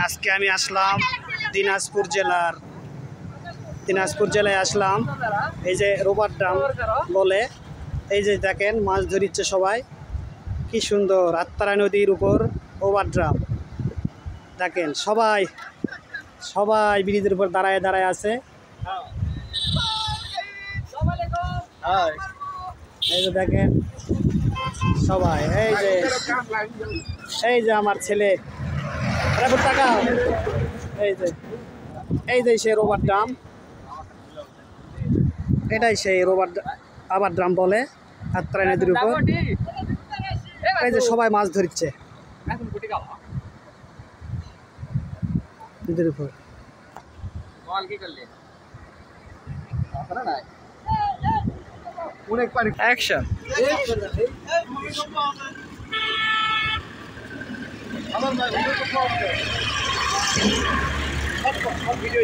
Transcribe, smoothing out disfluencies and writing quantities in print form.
আজকে আমি আসলাম দিনাজপুর জেলায় আসলাম। এই যে রোবার ড্রাম বলে, এই যে দেখেন মাছ ধরিচ্ছে সবাই, কি সুন্দর। আত্মারা নদীর উপর রোবার ড্রাম দেখেন, সবাই ব্রিজের উপর দাঁড়ায় আছে। এই যে দেখেন সবাই, এই যে আমার ছেলে টাকা, এই যে সেই রোবার ড্রাম, এটাই সেই আবার ড্রাম বলে আত্রাই নদীর উপর। এই যে সবাই মাছ ধরছে নদীর উপর। অ্যাকশন। ভিডিও